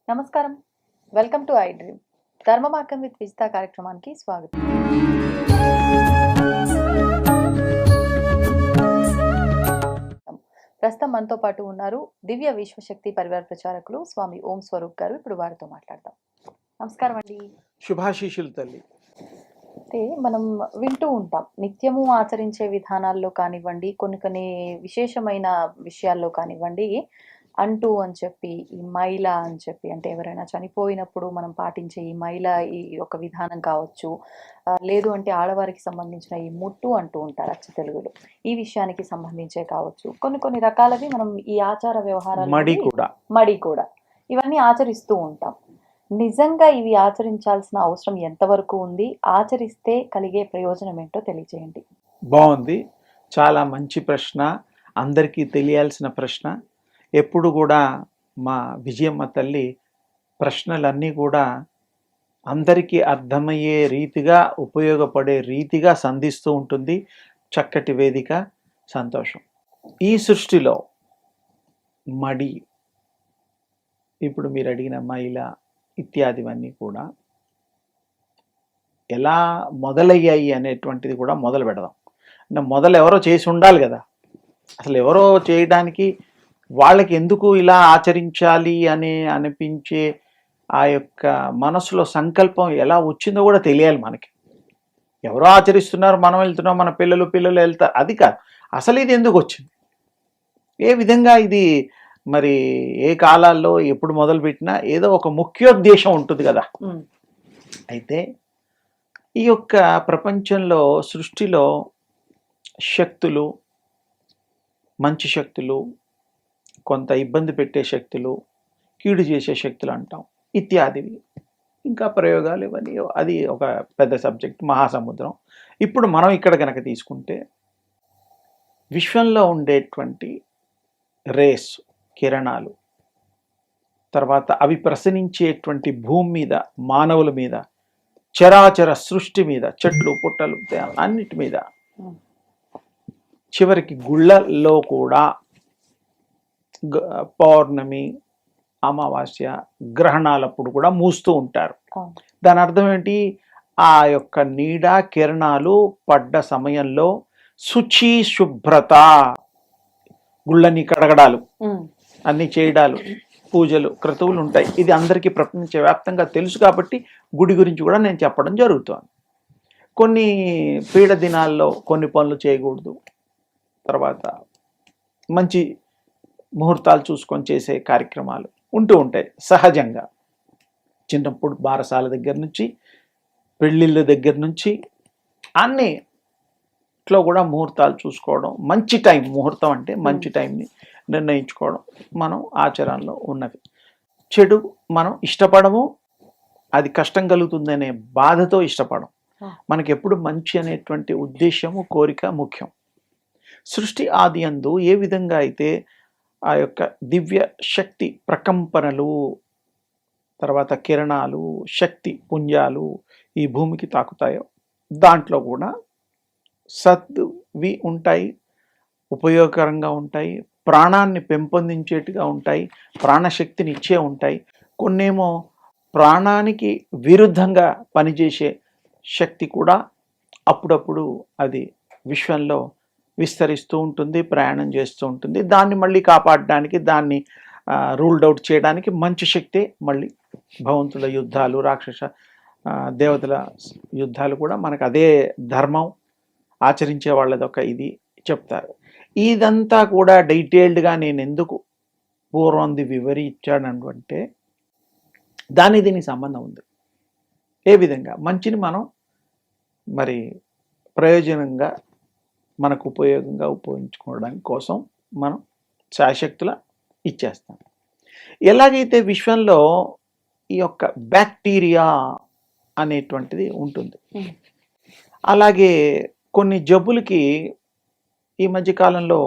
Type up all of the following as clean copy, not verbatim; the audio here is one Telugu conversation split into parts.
నమస్కారం, వెల్కమ్ టు ఐ డ్రీమ్. ధర్మ మార్గం విత్ విజిత కార్యక్రమానికి స్వాగతం. ప్రస్తుతం మనతో పాటు ఉన్నారు దివ్య విశ్వశక్తి పరివార ప్రచారకులు స్వామి ఓం స్వరూప్ గారు. ఇప్పుడు వారితో మాట్లాడదాం. నమస్కారం అండి. శుభాశీషులు తల్లి. అయితే మనం వింటూ ఉంటాం, నిత్యము ఆచరించే విధానాల్లో కానివ్వండి, కొన్ని విశేషమైన విషయాల్లో కానివ్వండి, అంటూ అని చెప్పి, ఈ మైల అని చెప్పి, అంటే ఎవరైనా చనిపోయినప్పుడు మనం పాటించే ఈ మైల ఈ ఒక విధానం కావచ్చు, లేదు అంటే ఆడవారికి సంబంధించిన ఈ ముట్టు అంటూ ఉంటారు అచ్చ తెలుగులో, ఈ విషయానికి సంబంధించే కావచ్చు. కొన్ని రకాలవి మనం ఈ ఆచార వ్యవహారాలు, మడి కూడా ఇవన్నీ ఆచరిస్తూ ఉంటాం. నిజంగా ఇవి ఆచరించాల్సిన అవసరం ఎంతవరకు ఉంది? ఆచరిస్తే కలిగే ప్రయోజనం ఏంటో తెలియజేయండి. బాగుంది, చాలా మంచి ప్రశ్న, అందరికీ తెలియాల్సిన ప్రశ్న. ఎప్పుడు కూడా మా విజయమ్మ తల్లి ప్రశ్నలన్నీ కూడా అందరికీ అర్థమయ్యే రీతిగా, ఉపయోగపడే రీతిగా సంధిస్తూ ఉంటుంది. చక్కటి వేదిక, సంతోషం. ఈ సృష్టిలో మడి, ఇప్పుడు మీరు అడిగిన మైల ఇత్యాదివన్నీ కూడా ఎలా మొదలయ్యాయి అనేటువంటిది కూడా మొదలు పెడదాం. మొదలు ఎవరో చేసి ఉండాలి కదా. అసలు ఎవరో చేయడానికి వాళ్ళకి ఎందుకు ఇలా ఆచరించాలి అని అనిపించే ఆ యొక్క మనసులో సంకల్పం ఎలా వచ్చిందో కూడా తెలియాలి మనకి. ఎవరో ఆచరిస్తున్నారు, మనం వెళ్తున్నాం, మన పిల్లలు వెళ్తారు, అది కాదు. అసలు ఇది ఎందుకు వచ్చింది, ఏ విధంగా ఇది, మరి ఏ కాలాల్లో ఎప్పుడు మొదలుపెట్టినా ఏదో ఒక ముఖ్యోద్దేశం ఉంటుంది కదా. అయితే ఈ యొక్క ప్రపంచంలో, సృష్టిలో శక్తులు, మంచి శక్తులు, కొంత ఇబ్బంది పెట్టే శక్తులు, కీడు చేసే శక్తులు అంటాం, ఇత్యాదివి, ఇంకా ప్రయోగాలు, ఇవన్నీ అది ఒక పెద్ద సబ్జెక్ట్, మహాసముద్రం. ఇప్పుడు మనం ఇక్కడ కనుక తీసుకుంటే విశ్వంలో ఉండేటువంటి రేస్, కిరణాలు, తర్వాత అవి ప్రసరించేటువంటి భూమి మీద, మానవుల మీద, చరాచర సృష్టి మీద, చెట్లు పుట్టలు అన్నిటి మీద, చివరికి గుళ్ళల్లో కూడా పౌర్ణమి, అమావాస్య, గ్రహణాలప్పుడు కూడా మూస్తూ ఉంటారు. దాని అర్థం ఏంటి? ఆ యొక్క నీడ కిరణాలు పడ్డ సమయంలో శుచి, శుభ్రత, గుళ్ళని కడగడాలు, అన్ని చేయడాలు, పూజలు, క్రతువులు ఉంటాయి. ఇది అందరికీ ప్రపంచవ్యాప్తంగా తెలుసు కాబట్టి గుడి గురించి కూడా నేను చెప్పడం జరుగుతుంది. కొన్ని పీడ దినాల్లో కొన్ని పనులు చేయకూడదు, తర్వాత మంచి ముహూర్తాలు చూసుకొని చేసే కార్యక్రమాలు ఉంటూ ఉంటాయి సహజంగా. చిన్నప్పుడు బారసాల దగ్గర నుంచి, పెళ్ళిళ్ళ దగ్గర నుంచి అన్నిట్లో కూడా ముహూర్తాలు చూసుకోవడం, మంచి టైం, ముహూర్తం అంటే మంచి టైంని నిర్ణయించుకోవడం మనం ఆచరణలో ఉన్నది. చెడు మనం ఇష్టపడము, అది కష్టం కలుగుతుందనే బాధతో ఇష్టపడం. మనకి ఎప్పుడు మంచి అనేటువంటి ఉద్దేశము, కోరిక ముఖ్యం. సృష్టి ఆది యందు ఏ విధంగా అయితే ఆ యొక్క దివ్య శక్తి ప్రకంపనలు, తర్వాత కిరణాలు, శక్తి పుంజాలు ఈ భూమికి తాకుతాయో, దాంట్లో కూడా సద్వి ఉంటాయి, ఉపయోగకరంగా ఉంటాయి, ప్రాణాన్ని పెంపొందించేట్టుగా ఉంటాయి, ప్రాణశక్తిని ఇచ్చే ఉంటాయి. కొన్నేమో ప్రాణానికి విరుద్ధంగా పనిచేసే శక్తి కూడా అప్పుడప్పుడు అది విశ్వంలో విస్తరిస్తూ ఉంటుంది, ప్రయాణం చేస్తూ ఉంటుంది. దాన్ని మళ్ళీ కాపాడడానికి, దాన్ని రూల్డ్ అవుట్ చేయడానికి మంచి శక్తే మళ్ళీ భగవంతుల యుద్ధాలు, రాక్షస దేవతల యుద్ధాలు కూడా మనకు అదే ధర్మం, ఆచరించే వాళ్ళదొక ఇది చెప్తారు. ఇదంతా కూడా డీటెయిల్డ్గా నేను ఎందుకు పూర్వంది వివరించానంటే దీనికి సంబంధం ఉంది. ఏ విధంగా మంచిని మనం మరి ప్రయోజనంగా, మనకు ఉపయోగంగా ఉపయోగించుకోవడానికి కోసం మనం శాశక్తుల ఇచ్చేస్తాం. ఎలాగైతే విశ్వంలో ఈ యొక్క బ్యాక్టీరియా అనేటువంటిది ఉంటుంది, అలాగే కొన్ని జబ్బులకి ఈ మధ్యకాలంలో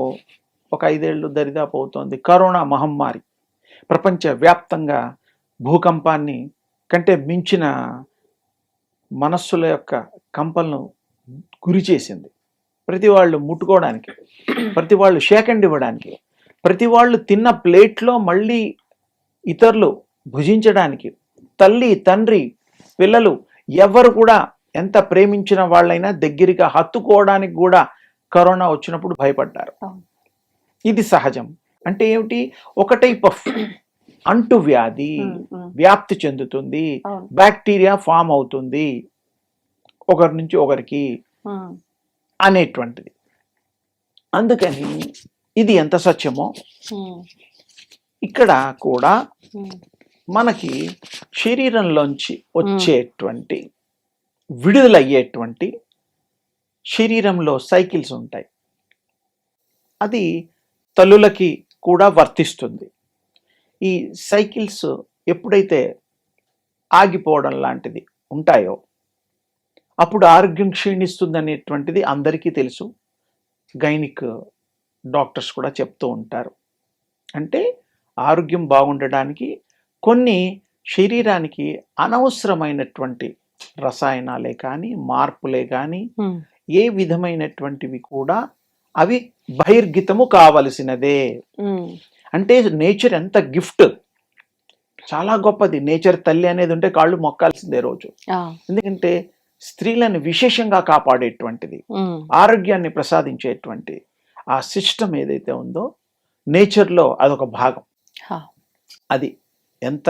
ఒక 5 ఏళ్ళు దరిదాపు అవుతోంది కరోనా మహమ్మారి ప్రపంచవ్యాప్తంగా భూకంపాన్ని కంటే మించిన మనస్సుల యొక్క కంపలను గురి చేసింది. ప్రతి వాళ్ళు ముట్టుకోవడానికి, ప్రతి వాళ్ళు షేక్ హ్యాండ్ ఇవ్వడానికి, ప్రతి వాళ్ళు తిన్న ప్లేట్లో మళ్ళీ ఇతరులు భుజించడానికి, తల్లి తండ్రి పిల్లలు ఎవరు కూడా ఎంత ప్రేమించిన వాళ్ళైనా దగ్గరగా హత్తుకోవడానికి కూడా కరోనా వచ్చినప్పుడు భయపడ్డారు. ఇది సహజం. అంటే ఏమిటి, ఒక టైప్ ఆఫ్ అంటు వ్యాధి వ్యాప్తి చెందుతుంది, బ్యాక్టీరియా ఫామ్ అవుతుంది ఒకరి నుంచి ఒకరికి అనేటువంటిది. అందుకని ఇది ఎంత సత్యమో ఇక్కడ కూడా మనకి శరీరంలోంచి వచ్చేటువంటి విడుదలయ్యేటువంటి శరీరంలో సైకిల్స్ ఉంటాయి. అది తల్లులకి కూడా వర్తిస్తుంది. ఈ సైకిల్స్ ఎప్పుడైతే ఆగిపోవడం లాంటిది ఉంటాయో అప్పుడు ఆరోగ్యం క్షీణిస్తుంది అనేటువంటిది అందరికీ తెలుసు. గైనిక్ డాక్టర్స్ కూడా చెప్తూ ఉంటారు. అంటే ఆరోగ్యం బాగుండడానికి కొన్ని శరీరానికి అనవసరమైనటువంటి రసాయనాలే కానీ మార్పులే కానీ ఏ విధమైనటువంటివి కూడా అవి బహిర్గతము కావలసినదే. అంటే నేచర్ ఎంత గిఫ్ట్, చాలా గొప్పది. నేచర్ తల్లి అనేది ఉంటే కాళ్ళు మొక్కాల్సిందే రోజు. ఎందుకంటే స్త్రీలను విశేషంగా కాపాడేటువంటిది, ఆరోగ్యాన్ని ప్రసాదించేటువంటి ఆ సిస్టమ్ ఏదైతే ఉందో నేచర్లో అదొక భాగం. అది ఎంత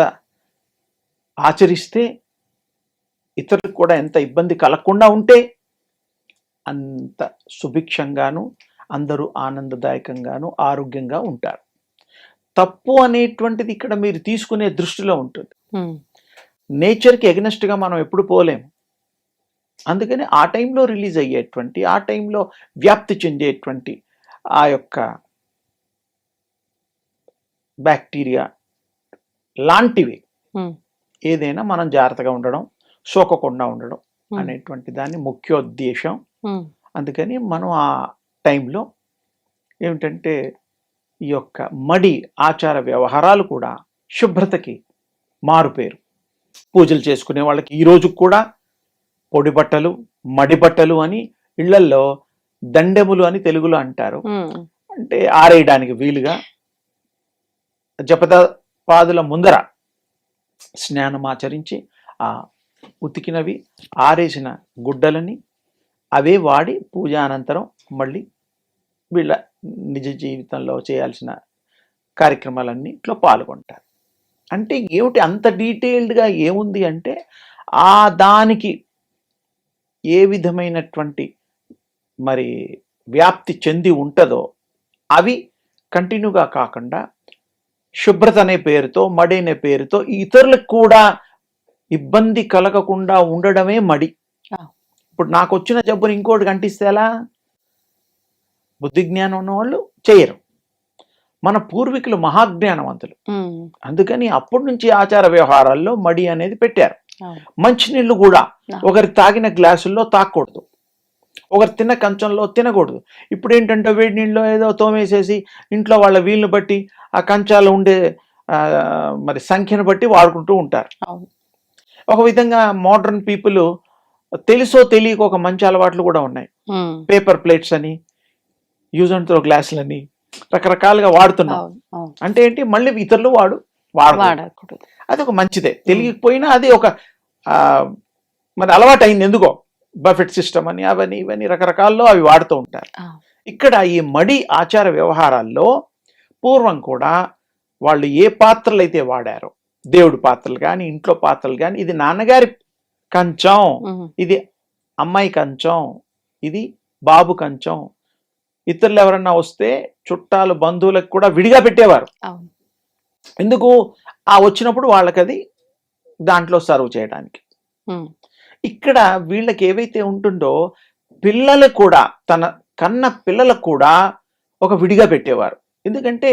ఆచరిస్తే ఇతరులకు కూడా ఎంత ఇబ్బంది కలగకుండా ఉంటే అంత సుభిక్షంగాను అందరూ ఆనందదాయకంగాను ఆరోగ్యంగా ఉంటారు. తప్పు అనేటువంటిది ఇక్కడ మీరు తీసుకునే దృష్టిలో ఉంటుంది. నేచర్కి ఎగనెస్ట్గా మనం ఎప్పుడు పోలేము. అందుకని ఆ టైంలో రిలీజ్ అయ్యేటువంటి, ఆ టైంలో వ్యాప్తి చెందేటువంటి ఆ యొక్క బ్యాక్టీరియా లాంటివి ఏదైనా మనం జాగ్రత్తగా ఉండడం, సోకకుండా ఉండడం అనేటువంటి దాన్ని ముఖ్యోద్దేశం. అందుకని మనం ఆ టైంలో ఏమిటంటే ఈ యొక్క మడి ఆచార వ్యవహారాలు కూడా శుభ్రతకి మారుపేరు. పూజలు చేసుకునే వాళ్ళకి ఈ రోజు కూడా పొడి బట్టలు మడి బట్టలు అని ఇళ్లల్లో దండెములు అని తెలుగులో అంటారు. అంటే ఆరేయడానికి వీలుగా జపదపాదుల ముందర స్నానం ఆచరించి ఆ ఉతికినవి ఆరేసిన గుడ్డలని అవే వాడి పూజ అనంతరం మళ్ళీ వీళ్ళ నిజ జీవితంలో చేయాల్సిన కార్యక్రమాలన్నిట్లో పాల్గొంటారు. అంటే ఏమిటి అంత డీటెయిల్డ్గా ఏముంది అంటే ఆ దానికి ఏ విధమైనటువంటి మరి వ్యాప్తి చెంది ఉంటుందో అవి కంటిన్యూగా కాకుండా శుభ్రత అనే పేరుతో మడి అనే పేరుతో ఇతరులకు కూడా ఇబ్బంది కలగకుండా ఉండడమే మడి. ఇప్పుడు నాకు వచ్చిన జబ్బుని ఇంకోటి కంటిస్తే ఎలా? బుద్ధి జ్ఞానం ఉన్నవాళ్ళు చేయరు. మన పూర్వీకులు మహాజ్ఞానవంతులు. అందుకని అప్పటి నుంచి ఆచార వ్యవహారాల్లో మడి అనేది పెట్టారు. మంచినీళ్ళు కూడా ఒకరి తాగిన గ్లాసుల్లో తాగకూడదు, ఒకరు తిన్న కంచంలో తినకూడదు. ఇప్పుడు ఏంటంటే వేడి నీళ్ళలో ఏదో తోమేసేసి ఇంట్లో వాళ్ళ వీళ్ళని బట్టి ఆ కంచాలు ఉండే మరి సంఖ్యను బట్టి వాడుకుంటూ ఉంటారు. ఒక విధంగా మోడర్న్ పీపుల్ తెలుసో తెలియక ఒక మంచి అలవాట్లు కూడా ఉన్నాయి. పేపర్ ప్లేట్స్ అని, యూజ్ అండ్ త్రో గ్లాసులని రకరకాలుగా వాడుతున్నాం. అంటే ఏంటి, మళ్ళీ ఇతరులు వాడకూడదు. అది ఒక మంచిదే. తెలియకపోయినా అది ఒక మరి అలవాటు అయింది. ఎందుకో బఫెట్ సిస్టమ్ అని అవన్నీ ఇవన్నీ రకరకాల్లో అవి వాడుతూ ఉంటారు. ఇక్కడ ఈ మడి ఆచార వ్యవహారాల్లో పూర్వం కూడా వాళ్ళు ఏ పాత్రలు అయితే వాడారో, దేవుడి పాత్రలు కానీ ఇంట్లో పాత్రలు కానీ, ఇది నాన్నగారి కంచం, ఇది అమ్మాయి కంచం, ఇది బాబు కంచం, ఇతరులు ఎవరన్నా వస్తే చుట్టాలు బంధువులకు కూడా విడిగా పెట్టేవారు. ఎందుకు? ఆ వచ్చినప్పుడు వాళ్ళకి అది దాంట్లో సర్వ్ చేయడానికి. ఇక్కడ వీళ్ళకి ఏవైతే ఉంటుందో పిల్లలు కూడా తన కన్న పిల్లలకు కూడా ఒక విడిగా పెట్టేవారు. ఎందుకంటే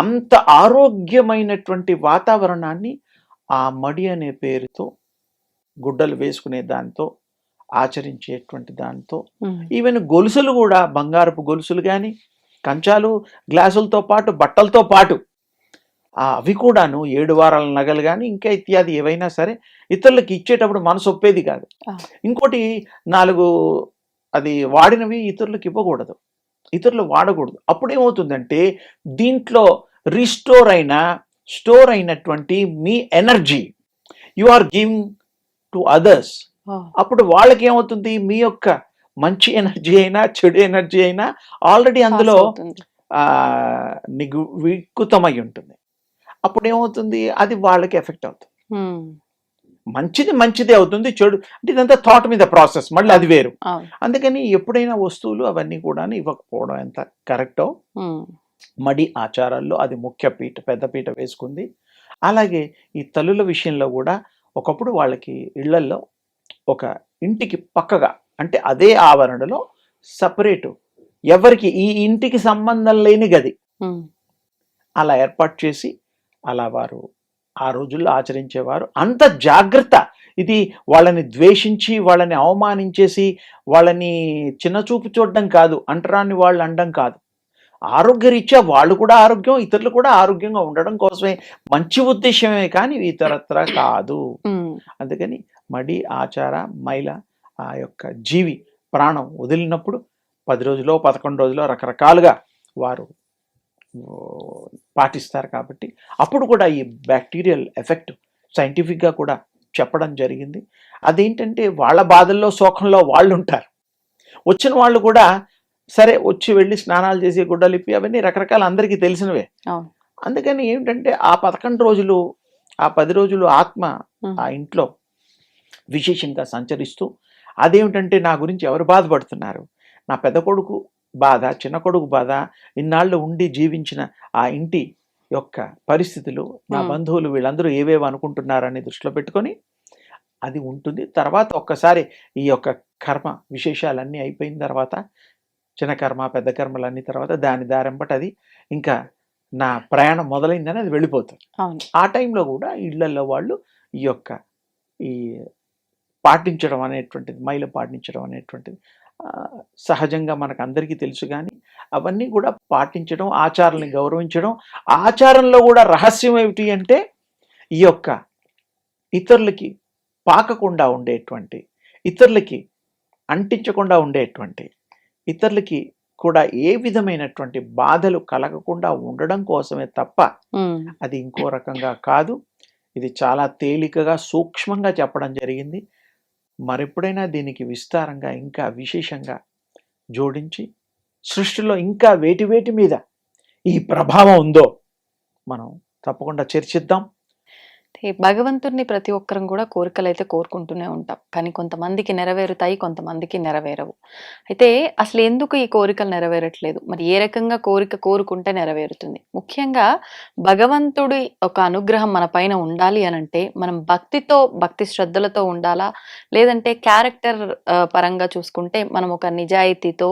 అంత ఆరోగ్యమైనటువంటి వాతావరణాన్ని ఆ మడి అనే పేరుతో గుడ్డలు వేసుకునే దాంతో ఆచరించేటువంటి దాంతో, ఈవెన్ గొలుసులు కూడా బంగారపు గొలుసులు కానీ కంచాలు గ్లాసులతో పాటు బట్టలతో పాటు అవి కూడాను 7 వారాల నగలు కానీ ఇంకా ఇత్యాది ఏవైనా సరే ఇతరులకు ఇచ్చేటప్పుడు మనసు ఒప్పేది కాదు. ఇంకోటి 4 అది వాడినవి ఇతరులకు ఇవ్వకూడదు, ఇతరులు వాడకూడదు. అప్పుడేమవుతుందంటే దీంట్లో స్టోర్ అయినటువంటి మీ energy you are giving to others. అప్పుడు వాళ్ళకి ఏమవుతుంది, మీ యొక్క మంచి ఎనర్జీ అయినా చెడు ఎనర్జీ అయినా ఆల్రెడీ అందులో వికృతమై ఉంటుంది. అప్పుడు ఏమవుతుంది, అది వాళ్ళకి ఎఫెక్ట్ అవుతుంది. మంచిదే అవుతుంది, చెడు అంటే ఇదంతా థాట్ మీద ప్రాసెస్, మళ్ళీ అది వేరు. అందుకని ఎప్పుడైనా వస్తువులు అవన్నీ కూడా ఇవ్వకపోవడం ఎంత కరెక్టో మడి ఆచారాల్లో అది పెద్ద పీట వేసుకుంది. అలాగే ఈ తల్లుల విషయంలో కూడా ఒకప్పుడు వాళ్ళకి ఇళ్లల్లో ఒక ఇంటికి పక్కగా అంటే అదే ఆవరణలో సపరేటు ఎవరికి ఈ ఇంటికి సంబంధం లేని గది అలా ఏర్పాటు చేసి అలా వారు ఆ రోజుల్లో ఆచరించేవారు. అంత జాగ్రత్త, ఇది వాళ్ళని ద్వేషించి వాళ్ళని అవమానించేసి వాళ్ళని చిన్నచూపు చూడడం కాదు, అంటరాని వాళ్ళు అనడం కాదు. ఆరోగ్యరీత్యా వాళ్ళు కూడా ఆరోగ్యం, ఇతరులు కూడా ఆరోగ్యంగా ఉండడం కోసమే, మంచి ఉద్దేశమే కానీ ఇతరత్ర కాదు. అందుకని మడి ఆచార మైల ఆ యొక్క జీవి ప్రాణం వదిలినప్పుడు 10 రోజులో 11 రోజులో రకరకాలుగా వారు పాటిస్తారు. కాబట్టి అప్పుడు కూడా ఈ బ్యాక్టీరియల్ ఎఫెక్ట్ సైంటిఫిక్గా కూడా చెప్పడం జరిగింది. అదేంటంటే వాళ్ళ బాధల్లో శోకంలో వాళ్ళు ఉంటారు, వచ్చిన వాళ్ళు కూడా సరే వచ్చి వెళ్ళి స్నానాలు చేసి గుడ్డలిప్పి అవన్నీ రకరకాల అందరికీ తెలిసినవే. అందుకని ఏమిటంటే ఆ 11 రోజులు ఆ 10 రోజులు ఆత్మ ఆ ఇంట్లో విశేషంగా సంచరిస్తూ అదేమిటంటే నా గురించి ఎవరు బాధపడుతున్నారు, నా పెద్ద కొడుకు బాధ, చిన్న కొడుకు బాధ, ఇన్నాళ్ళు ఉండి జీవించిన ఆ ఇంటి యొక్క పరిస్థితులు, నా బంధువులు వీళ్ళందరూ ఏవేవి అనుకుంటున్నారని దృష్టిలో పెట్టుకొని అది ఉంటుంది. తర్వాత ఒక్కసారి ఈ యొక్క కర్మ విశేషాలన్నీ అయిపోయిన తర్వాత చిన్న కర్మ పెద్ద కర్మలన్నీ తర్వాత దాని దారెంబటి అది ఇంకా నా ప్రయాణం మొదలైందని అది వెళ్ళిపోతుంది. ఆ టైంలో కూడా ఇళ్లలో వాళ్ళు ఈ యొక్క ఈ పాటించడం అనేటువంటిది, మైల పాటించడం అనేటువంటిది సహజంగా మనకు అందరికీ తెలుసు. కానీ అవన్నీ కూడా పాటించడం, ఆచారాన్ని గౌరవించడం. ఆచారంలో కూడా రహస్యం ఏమిటి అంటే ఈ యొక్క ఇతరులకి పాకకుండా ఉండేటువంటి, ఇతరులకి అంటించకుండా ఉండేటువంటి, ఇతరులకి కూడా ఏ విధమైనటువంటి బాధలు కలగకుండా ఉండడం కోసమే తప్ప అది ఇంకో రకంగా కాదు. ఇది చాలా తేలికగా సూక్ష్మంగా చెప్పడం జరిగింది. మరెప్పుడైనా దీనికి విస్తారంగా ఇంకా విశేషంగా జోడించి సృష్టిలో ఇంకా వేటి మీద ఈ ప్రభావం ఉందో మనం తప్పకుండా చర్చిద్దాం. భగవంతుడిని ప్రతి ఒక్కరం కూడా కోరికలు అయితే కోరుకుంటూనే ఉంటాం, కానీ కొంతమందికి నెరవేరుతాయి, కొంతమందికి నెరవేరవు. అయితే అసలు ఎందుకు ఈ కోరికలు నెరవేరట్లేదు, మరి ఏ రకంగా కోరుకుంటే నెరవేరుతుంది? ముఖ్యంగా భగవంతుడి ఒక అనుగ్రహం మన పైన ఉండాలి అనంటే మనం భక్తి శ్రద్ధలతో ఉండాలా, లేదంటే క్యారెక్టర్ పరంగా చూసుకుంటే మనం ఒక నిజాయితీతో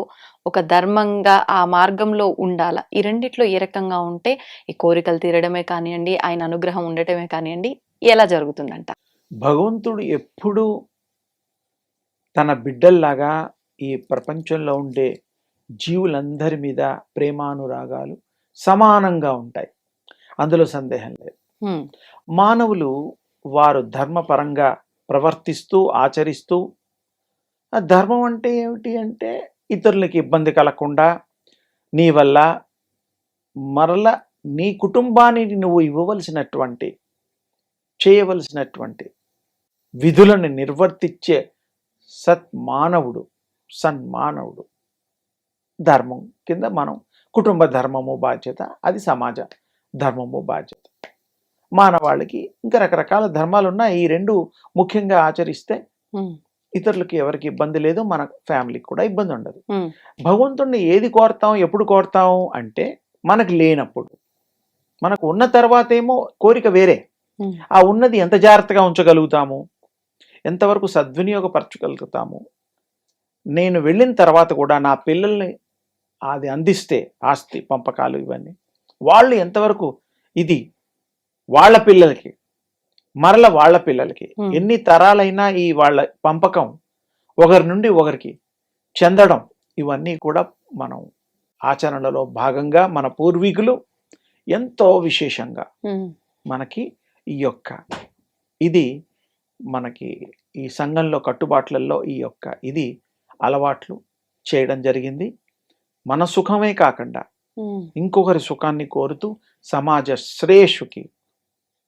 ఒక ధర్మంగా ఆ మార్గంలో ఉండాలా? ఈ రెండిట్లో ఏ రకంగా ఉంటే ఈ కోరికలు తీరడమే కానివ్వండి, ఆయన అనుగ్రహం ఉండటమే కానివ్వండి, ఎలా జరుగుతుందంట? భగవంతుడు ఎప్పుడూ తన బిడ్డల్లాగా ఈ ప్రపంచంలో ఉండే జీవులందరి మీద ప్రేమానురాగాలు సమానంగా ఉంటాయి, అందులో సందేహం లేదు. మానవులు వారు ధర్మపరంగా ప్రవర్తిస్తూ ఆచరిస్తూ, ఆ ధర్మం అంటే ఏమిటి అంటే ఇతరులకి ఇబ్బంది కలగకుండా నీ వల్ల మరల నీ కుటుంబానికి నువ్వు ఇవ్వవలసినటువంటి చేయవలసినటువంటి విధులను నిర్వర్తించే సన్మానవుడు ధర్మం కింద మనం కుటుంబ ధర్మము బాధ్యత, అది సమాజ ధర్మము బాధ్యత. మానవాళికి ఇంకా రకరకాల ధర్మాలు ఉన్నాయి, ఈ రెండు ముఖ్యంగా ఆచరిస్తే ఇతరులకి ఎవరికి ఇబ్బంది లేదు, మన ఫ్యామిలీకి కూడా ఇబ్బంది ఉండదు. భగవంతుడిని ఏది కోరుతాం, ఎప్పుడు కోరుతాం అంటే మనకు లేనప్పుడు. మనకు ఉన్న తర్వాత ఏమో కోరిక వేరే, ఆ ఉన్నది ఎంత జాగ్రత్తగా ఉంచగలుగుతాము, ఎంతవరకు సద్వినియోగపరచగలుగుతాము. నేను వెళ్ళిన తర్వాత కూడా నా పిల్లల్ని అది అందిస్తే, ఆస్తి పంపకాలు ఇవన్నీ వాళ్ళు ఎంతవరకు ఇది వాళ్ళ పిల్లలకి మరల వాళ్ళ పిల్లలకి ఎన్ని తరాలైనా ఈ వాళ్ళ పంపకం ఒకరి నుండి ఒకరికి చెందడం, ఇవన్నీ కూడా మనం ఆచరణలో భాగంగా మన పూర్వీకులు ఎంతో విశేషంగా మనకి ఈ యొక్క ఇది మనకి ఈ సంఘంలో కట్టుబాట్లలో ఈ యొక్క ఇది అలవాట్లు చేయడం జరిగింది. మన సుఖమే కాకుండా ఇంకొకరి సుఖాన్ని కోరుతూ సమాజ శ్రేయస్సుకి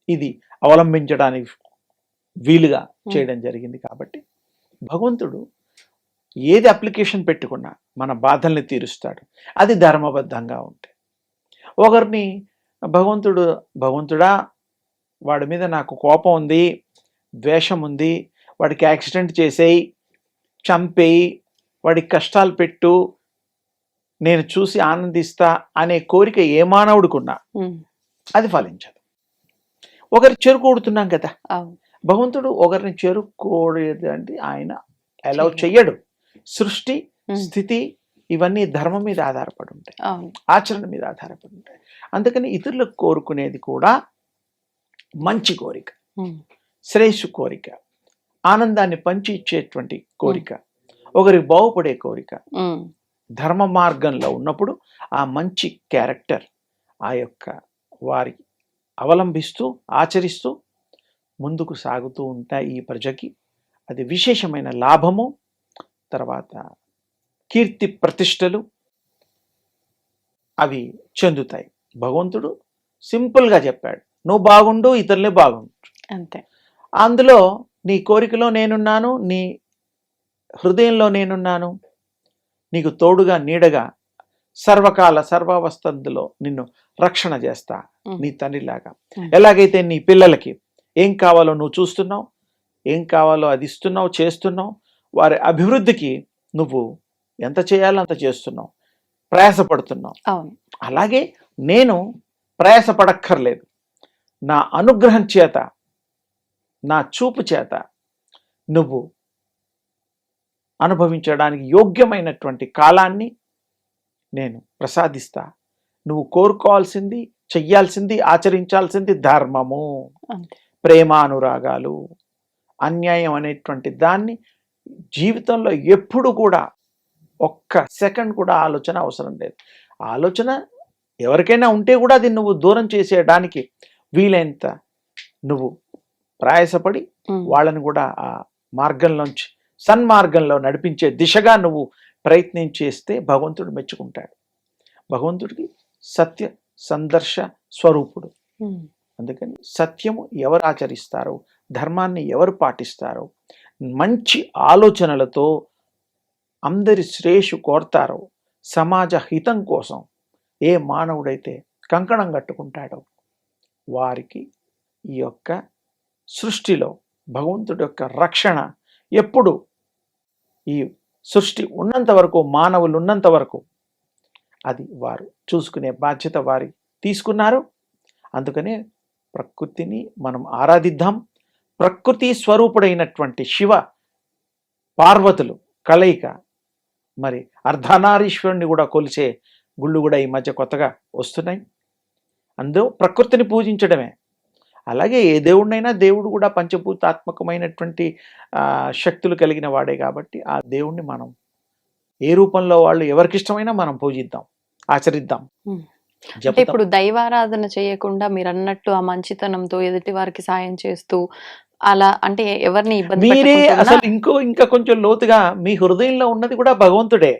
ఇది అవలంబించడానికి వీలుగా చేయడం జరిగింది. కాబట్టి భగవంతుడు ఏది అప్లికేషన్ పెట్టుకున్నా మన బాధల్ని తీరుస్తాడు, అది ధర్మబద్ధంగా ఉంటే. ఒకరిని భగవంతుడా వాడి మీద నాకు కోపం ఉంది, ద్వేషం ఉంది, వాడికి యాక్సిడెంట్ చేసేయి, చంపేయి, వాడికి కష్టాలు పెట్టు, నేను చూసి ఆనందిస్తా అనే కోరిక ఏ మానవుడికున్నా అది ఫలించదు. ఒకరి చెరుకూడుతున్నాం కదా, భగవంతుడు ఒకరిని చెరుకూడేది అంటే ఆయన అలౌ చెయ్యడు. సృష్టి స్థితి ఇవన్నీ ధర్మం మీద ఆధారపడి ఉంటాయి, ఆచరణ మీద ఆధారపడి ఉంటాయి. అందుకని ఇతరులకు కోరుకునేది కూడా మంచి కోరిక, శ్రేయస్సు కోరిక, ఆనందాన్ని పంచి ఇచ్చేటువంటి కోరిక, ఒకరికి బాగుపడే కోరిక. ధర్మ మార్గంలో ఉన్నప్పుడు ఆ మంచి క్యారెక్టర్ ఆ యొక్క వారి అవలంబిస్తూ ఆచరిస్తూ ముందుకు సాగుతూ ఉంటాయి. ఈ ప్రజకి అది విశేషమైన లాభము, తర్వాత కీర్తి ప్రతిష్టలు అవి చెందుతాయి. భగవంతుడు సింపుల్గా చెప్పాడు, నువ్వు బాగుండు, ఇతరులే బాగుండు అంతే. అందులో నీ కోరికలో నేనున్నాను, నీ హృదయంలో నేనున్నాను, నీకు తోడుగా నీడగా సర్వకాల సర్వావస్థలో నిన్ను రక్షణ చేస్తా నీ తండ్రిలాగా. ఎలాగైతే నీ పిల్లలకి ఏం కావాలో నువ్వు చూస్తున్నావు, ఏం కావాలో అది ఇస్తున్నావు, చేస్తున్నావు, వారి అభివృద్ధికి నువ్వు ఎంత చేయాలో అంత చేస్తున్నావు, ప్రయాసపడుతున్నావు. అలాగే నేను ప్రయాసపడక్కర్లేదు, నా అనుగ్రహం చేత, నా చూపు చేత నువ్వు అనుభవించడానికి యోగ్యమైనటువంటి కాలాన్ని నేను ప్రసాదిస్తా. నువ్వు కోరుకోవాల్సింది, చెయ్యాల్సింది, ఆచరించాల్సింది ధర్మము, ప్రేమానురాగాలు. అన్యాయం అనేటువంటి దాన్ని జీవితంలో ఎప్పుడు కూడా ఒక్క సెకండ్ కూడా ఆలోచన అవసరం లేదు. ఆలోచన ఎవరికైనా ఉంటే కూడా అది నువ్వు దూరం చేసేయడానికి వీలైనంత నువ్వు ప్రయాసపడి వాళ్ళని కూడా ఆ మార్గంలోంచి సన్మార్గంలో నడిపించే దిశగా నువ్వు ప్రయత్నం చేస్తే భగవంతుడు మెచ్చుకుంటాడు. భగవంతుడికి సత్య సందర్శ స్వరూపుడు. అందుకని సత్యము ఎవరు ఆచరిస్తారో, ధర్మాన్ని ఎవరు పాటిస్తారో, మంచి ఆలోచనలతో అందరి శ్రేయస్సు కోరతారో, సమాజ హితం కోసం ఏ మానవుడైతే కంకణం కట్టుకుంటాడో వారికి ఈ యొక్క సృష్టిలో భగవంతుడి యొక్క రక్షణ ఎప్పుడు, ఈ సృష్టి ఉన్నంత వరకు, మానవులు ఉన్నంత వరకు అది వారు చూసుకునే బాధ్యత వారి తీసుకున్నారు. అందుకనే ప్రకృతిని మనం ఆరాధిద్దాం. ప్రకృతి స్వరూపుడైనటువంటి శివ పార్వతులు కలయిక, మరి అర్ధనారీశ్వరుణ్ణి కూడా కొలిచే గుళ్ళు కూడా ఈ మధ్య కొత్తగా వస్తున్నాయి. అందులో ప్రకృతిని పూజించడమే. అలాగే ఏ దేవుడినైనా దేవుడు కూడా పంచభూతాత్మకమైనటువంటి శక్తులు కలిగిన వాడే. కాబట్టి ఆ దేవుణ్ణి మనం ఏ రూపంలో వాళ్ళు ఎవరికి ఇష్టమైనా మనం పూజిద్దాం, ఆచరిద్దాం. ఇప్పుడు దైవారాధన చేయకుండా మీరు అన్నట్టు ఆ మంచితనంతో ఎదుటి వారికి సాయం చేస్తూ అలా, అంటే ఎవరిని ఇబ్బంది మీరే అసలు ఇంకా కొంచెం లోతుగా మీ హృదయంలో ఉన్నది కూడా భగవంతుడే.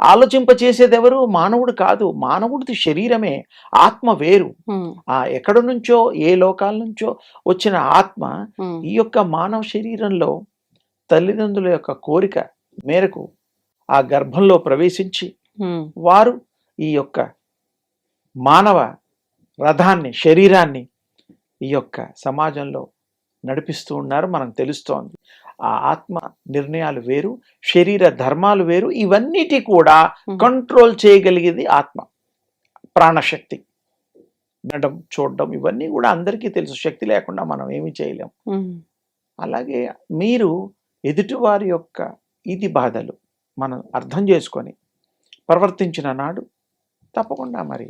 ఆలోచింప చేసేది ఎవరు? మానవుడు కాదు. మానవుడిది శరీరమే, ఆత్మ వేరు. ఎక్కడి నుంచో ఏ లోకాల నుంచో వచ్చిన ఆత్మ ఈ యొక్క మానవ శరీరంలో తల్లిదండ్రుల యొక్క కోరిక మేరకు ఆ గర్భంలో ప్రవేశించి వారు ఈ యొక్క మానవ రథాన్ని, శరీరాన్ని ఈ యొక్క సమాజంలో నడిపిస్తూ ఉన్నారు. మనకు తెలుస్తోంది. ఆ ఆత్మ నిర్ణయాలు వేరు, శరీర ధర్మాలు వేరు. ఇవన్నిటి కూడా కంట్రోల్ చేయగలిగేది ఆత్మ, ప్రాణశక్తి. వినడం, చూడడం ఇవన్నీ కూడా అందరికీ తెలుసు. శక్తి లేకుండా మనం ఏమీ చేయలేం. అలాగే మీరు ఎదుటివారి యొక్క ఇది బాధలు మనం అర్థం చేసుకొని ప్రవర్తించిన నాడు తప్పకుండా మరి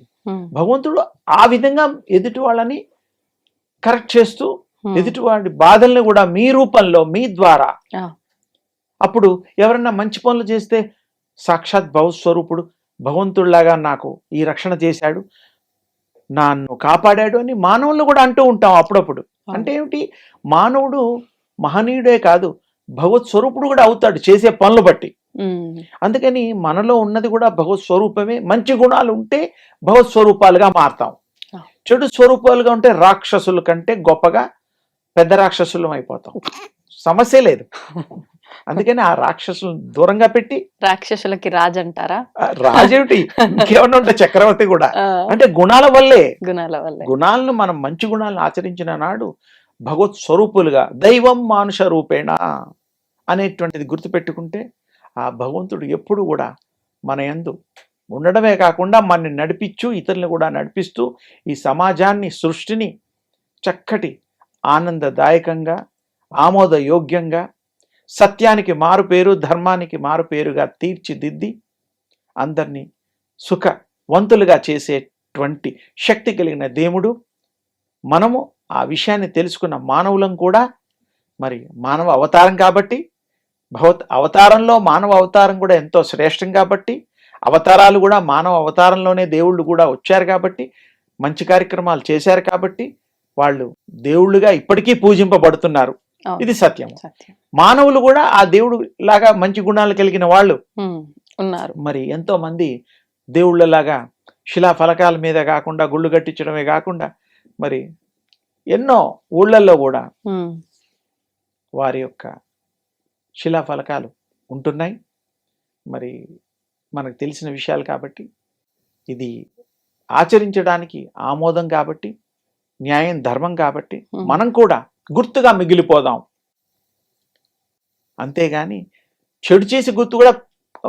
భగవంతుడు ఆ విధంగా ఎదుటి వాళ్ళని కరెక్ట్ చేస్తూ ఎదుటివాడి బాధల్ని కూడా మీ రూపంలో, మీ ద్వారా, అప్పుడు ఎవరన్నా మంచి పనులు చేస్తే సాక్షాత్ భవస్వరూపుడు భగవంతుడిలాగా నాకు ఈ రక్షణ చేశాడు, నన్ను కాపాడాడు అని మానవులు కూడా అంటూ ఉంటాం అప్పుడప్పుడు. అంటే ఏమిటి? మానవుడు మహనీయుడే కాదు, భగవత్ స్వరూపుడు కూడా అవుతాడు చేసే పనులు బట్టి. అందుకని మనలో ఉన్నది కూడా భగవత్ స్వరూపమే. మంచి గుణాలు ఉంటే భగవత్ స్వరూపాలుగా మారుతాం. చెడు స్వరూపాలుగా ఉంటే రాక్షసుల కంటే గొప్పగా పెద్ద రాక్షసులం అయిపోతాం. సమస్య లేదు. అందుకని ఆ రాక్షసులను దూరంగా పెట్టి, రాక్షసులకి రాజు అంటారా? రాజేమిటి, ఇంకేమన్నా ఉంటే చక్రవర్తి కూడా. అంటే గుణాల వల్లే, గుణాలను మనం మంచి గుణాలను ఆచరించిన నాడు భగవత్ స్వరూపులుగా, దైవం మానుష రూపేణ అనేటువంటిది గుర్తుపెట్టుకుంటే ఆ భగవంతుడు ఎప్పుడు కూడా మన యందు ఉండడమే కాకుండా మనని నడిపించు, ఇతరులను కూడా నడిపిస్తూ ఈ సమాజాన్ని, సృష్టిని చక్కటి ఆనందదాయకంగా, ఆమోదయోగ్యంగా, సత్యానికి మారు పేరు, ధర్మానికి మారు పేరుగా తీర్చిదిద్ది అందరినీ సుఖవంతులుగా చేసేటువంటి శక్తి కలిగిన దేవుడు. మనము ఆ విషయాన్ని తెలుసుకున్న మానవులం కూడా మరి మానవ అవతారం కాబట్టి, భగవత్ అవతారంలో మానవ అవతారం కూడా ఎంతో శ్రేష్టం కాబట్టి, అవతారాలు కూడా మానవ అవతారంలోనే దేవుళ్ళు కూడా వచ్చారు కాబట్టి, మంచి కార్యక్రమాలు చేశారు కాబట్టి వాళ్ళు దేవుళ్ళుగా ఇప్పటికీ పూజింపబడుతున్నారు. ఇది సత్యం. మానవులు కూడా ఆ దేవుడు లాగా మంచి గుణాలు కలిగిన వాళ్ళు ఉన్నారు. మరి ఎంతో మంది దేవుళ్ళలాగా శిలా ఫలకాల మీద కాకుండా, గుళ్ళు కట్టించడమే కాకుండా మరి ఎన్నో ఊళ్ళల్లో కూడా వారి యొక్క శిలా ఫలకాలు ఉంటున్నాయి. మరి మనకు తెలిసిన విషయాలు కాబట్టి, ఇది ఆచరించడానికి ఆమోదం కాబట్టి, న్యాయం ధర్మం కాబట్టి మనం కూడా గుర్తుగా మిగిలిపోదాం. అంతేగాని చెడు చేసి గుర్తు కూడా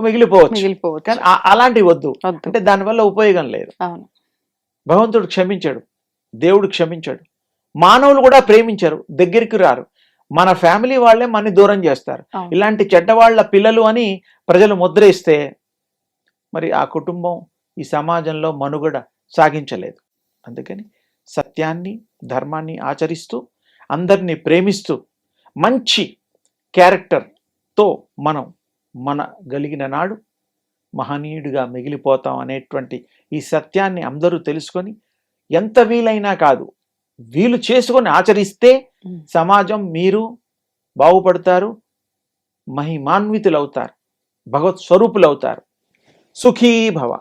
మిగిలిపోవచ్చు, కానీ అలాంటివి వద్దు. అంటే దానివల్ల ఉపయోగం లేదు. భగవంతుడు క్షమించాడు, దేవుడు క్షమించాడు, మానవులు కూడా ప్రేమించారు, దగ్గరికి రారు. మన ఫ్యామిలీ వాళ్ళే మనని దూరం చేస్తారు. ఇలాంటి చెడ్డవాళ్ల పిల్లలు అని ప్రజలు ముద్రేస్తే మరి ఆ కుటుంబం ఈ సమాజంలో మనుగడ సాగించలేదు. అందుకని సత్యాన్ని, ధర్మాన్ని ఆచరిస్తూ, అందరినీ ప్రేమిస్తూ, మంచి క్యారెక్టర్తో మనం మనగలిగిన నాడు మహనీయుడిగా మిగిలిపోతాం అనేటువంటి ఈ సత్యాన్ని అందరూ తెలుసుకొని, ఎంత వీలైనా కాదు, వీలు చేసుకొని ఆచరిస్తే సమాజం, మీరు బాగుపడతారు, మహిమాన్వితులవుతారు, భగవత్ స్వరూపులవుతారు. సుఖీ భవ.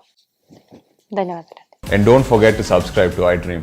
ధన్యవాదాలు. And don't forget to subscribe to iDream.